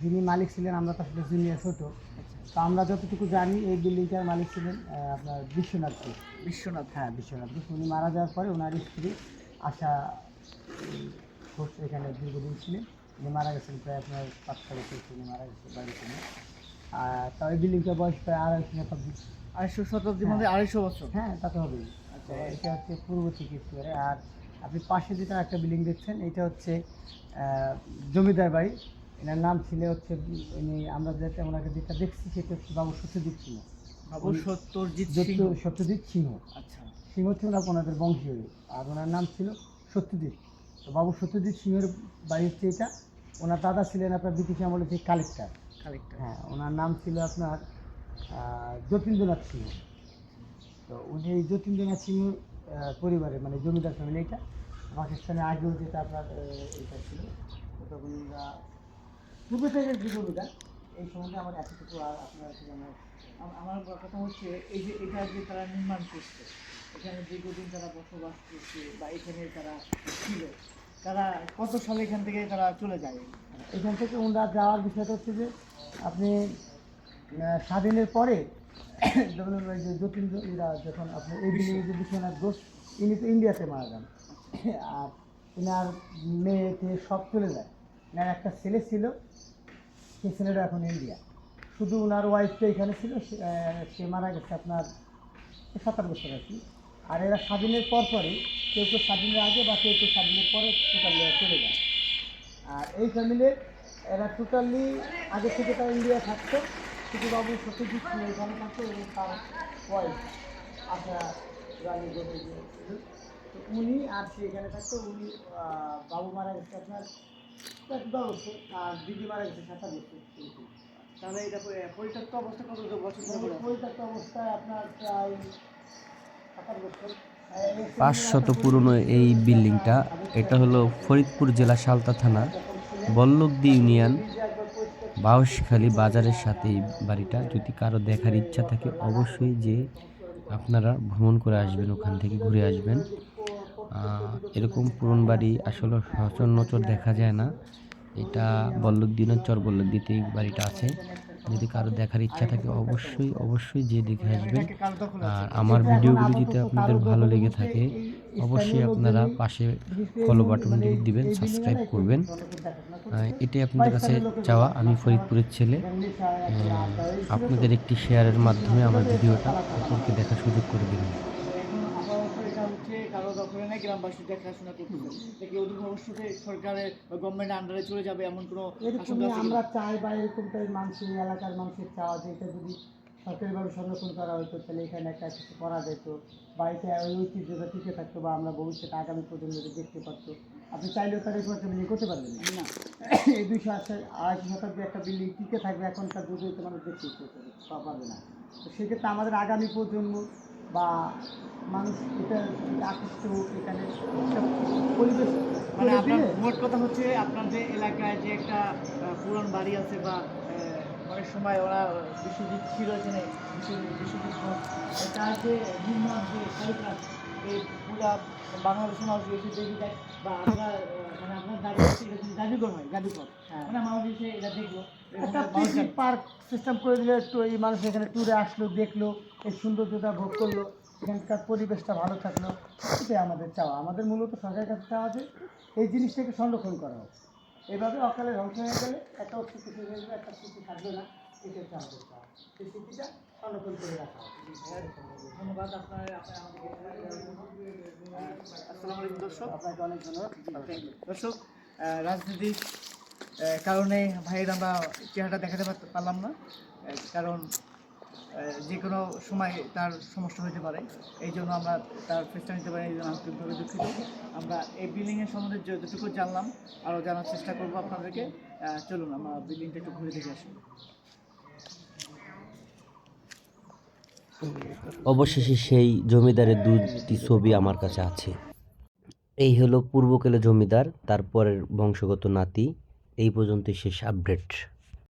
যিনি মালিক ছিলেন আমরা তো আসলে জুনিয়র ছোট, তো আমরা যতটুকু জানি এই বিল্ডিংটার মালিক ছিলেন আপনার বিশ্বনাথ ঘোষ। বিশ্বনাথ। হ্যাঁ, বিশ্বনাথ ঘোষ। উনি মারা যাওয়ার পরে ওনার স্ত্রী আশা ঘোষ এখানে দীর্ঘদিন ছিলেন। উনি মারা গেছেন প্রায় আপনার 5-6 বছর উনি মারা গেছেন বাড়িতে। আর তাও এই বিল্ডিংটার বয়স প্রায় 250 শতাব্দী। 250 শতাব্দীর মধ্যে 250 বছর। হ্যাঁ, তা তো হবেই। আচ্ছা, এটা হচ্ছে পূর্ব থেকে একেবারে। আর আপনি পাশে যেটা একটা বিল্ডিং দেখছেন এটা হচ্ছে জমিদার বাড়ি। এনার নাম ছিল হচ্ছে আমরা যেটা ওনাকে যেটা দেখছি সেটা হচ্ছে বাবু সত্যজিৎ সিংহ। বাবু সত্যজিৎ সিংহ। আচ্ছা, সিংহ হচ্ছে ওনাদের বংশীয়। আর ওনার নাম ছিল সত্যজিৎ। তো বাবু সত্যজিৎ সিংহের বাড়ি হচ্ছে এটা। ওনার দাদা ছিলেন আপনার ব্রিটিশ আমলে যে কালেক্টর। হ্যাঁ, ওনার নাম ছিল আপনার যতীন্দ্রনাথ সিংহ। তো উনি এই যতীন্দ্রনাথ সিংহ পরিবারের মানে জমিদার ফ্যামিলি। এটা পাকিস্তানে আগেও যেটা আপনার এটা ছিল, তখন পূর্ব থেকে যে জমিদার এই সম্বন্ধে আমার এতটুকু আর আপনার আমার কথা হচ্ছে এই যে এটা যে তারা নির্মাণ করছে, এখানে দীর্ঘদিন তারা বসবাস করছে বা এখানে তারা ছিল, তারা কত সালে এখান থেকে তারা চলে যায়? এখান থেকে ওনারা যাওয়ার বিষয়টা হচ্ছে যে আপনি স্বাধীনের পরে ধরুন ওই যে যতীন্দ্র যখন আপনি এই যে বিশ্বনাথ ঘোষ ইনি তো ইন্ডিয়াতে মারা যান। আর এনার মেয়েতে সব চলে যায়। এনার একটা ছেলে ছিল, সেই ছেলেটা এখন ইন্ডিয়া। শুধু ওনার ওয়াইফটা এখানে ছিল, সে মারা গেছে আপনার 7 বছর আর কি। আর এরা স্বাধীনের পরপরই কেউ কেউ স্বাধীনের আগে বা কেউ কেউ স্বাধীনের পরে টোটালি চলে যায়। আর এই ফ্যামিলির এরা টোটালি আগে থেকে তারা ইন্ডিয়া থাকতো, শুধু বাবু সত্যজিৎ সিংহ এখানে থাকতো এবং তার ওয়াইফ আশা রানী ঘোষ। তো উনি আর সে এখানে থাকতো। উনি বাবু মারা গেছে আপনার 10 বছর আর দিদি মারা গেছে 7 বছর। তাহলে এটা পরিত্যক্ত অবস্থা কত বছর ধরে? পরিত্যক্ত অবস্থায় আপনার প্রায় 7 বছর। 500 পুরনো এই বিল্ডিংটা। এটা হলো ফরিদপুর জেলা সালতা থানা বল্লভদী ইউনিয়ন বাউশখালী বাজারের সাথে এই বাড়িটা। যদি কারো দেখার ইচ্ছা থাকে অবশ্যই যে আপনারা ভ্রমণ করে আসবেন, ওখান থেকে ঘুরে আসবেন। এরকম পুরনো বাড়ি আসলে সচরাচর দেখা যায় না। এটা বল্লভদী ইউনিয়ন চর বল্লভদীতে এই বাড়িটা আছে। যদি কারো দেখার ইচ্ছা থাকে অবশ্যই যে দেখে আসবেন। আর আমার ভিডিওগুলো যদি আপনাদের ভালো লেগে থাকে অবশ্যই আপনারা পাশে ফলো বাটনটি দিবেন, সাবস্ক্রাইব করবেন। এটাই আপনাদের কাছে চাওয়া। আমি ফরিদপুরের ছেলে। আপনাদের একটি শেয়ারের মাধ্যমে আমার ভিডিওটা অপরকে দেখার সুযোগ করে দেবেন। কারো দখলে নেই, গ্রামবাসী দেখাশোনা করতেছে দেখি অদূর ভবিষ্যতে সরকারের বা গভর্নমেন্টের আন্ডারে চলে যাবে এমন কোনো এরকমই আমরা চাই বা এরকমটাই মানুষের এলাকার মানুষের চাওয়া যে এটা যদি সরকারিভাবে সংরক্ষণ করা হতো তাহলে এখানে একটা কিছু করা যেত বা এটা ওই ঐতিহ্যটা টিকে থাকতো বা আমরা ভবিষ্যতে আগামী প্রজন্মকে দেখতে পারতো। আপনি চাইলেও তার এরকম একটা বিল্ডিং করতে পারবেন না। এই 200-250 শতাব্দী একটা বিল্ডিং টিকে থাকবে এখনকার যুগে তো মানুষ দেখতে পারবে না। তো সেক্ষেত্রে আমাদের আগামী প্রজন্ম বা মানুষ এটা আকৃষ্ট হোক এখানে পরিবেশ। মানে আপনার মোট কথা হচ্ছে আপনাদের এলাকায় যে একটা পুরান বাড়ি আছে বা অনেক সময় ওরা বিশ্বজিৎ ছিল এখানে, বিশ্বজিৎ ঘোষ, তার যে নির্মাণ যে কারুকাজ এই পুরা বাংলাদেশের মানুষ এসে দেখে যায় বা আপনার মানে আপনার দাবি হচ্ছে এটা কিন্তু জাদুঘর হয়, জাদুঘর। মানে মানুষ এসে এটা দেখলো, একটা পিকনিক পার্ক সিস্টেম করে দিলে একটু এই মানুষ এখানে ট্যুরে আসলো, দেখলো, এই সৌন্দর্যটা ভোগ করলো, এখানকার পরিবেশটা ভালো থাকলো। এটাই আমাদের চাওয়া। আমাদের মূলত সরকারের কাছে চাওয়া যে এই জিনিসটাকে সংরক্ষণ করা হোক। এভাবে অকালে ধ্বংস হয়ে গেলে একটা অস্তিত্ব হয়ে যাবে, একটা স্মৃতি থাকবে না। এটা হচ্ছে আমাদের চাওয়া, সেই স্মৃতিটা সংরক্ষণ করে রাখা হবে। ধন্যবাদ আপনার আমাদেরকে। আসসালামু আলাইকুম দর্শক, আপনাকে অনেক ধন্যবাদ। দর্শক, রাজনীতির কারণে ভাইয়ের আমরা চেহারাটা দেখাতে পারলাম না, কারণ যে কোনো সময় তার সমস্যা হতে পারে, এই জন্য আমরা তার ফেসটা নিতে পারি, এই জন্য আন্তরিকভাবে দুঃখিত। আমরা এই বিল্ডিংয়ের সম্বন্ধে যতটুকু জানলাম আরও জানার চেষ্টা করবো আপনাদেরকে। চলুন আমরা বিল্ডিংটা একটু ঘুরে দেখে আসি। অবশেষে সেই জমিদারের দুটি ছবি আমার কাছে আছে। এই হলো পূর্বকালে জমিদার, তারপরের বংশগত নাতি। এই পর্যন্ত শেষ আপডেট।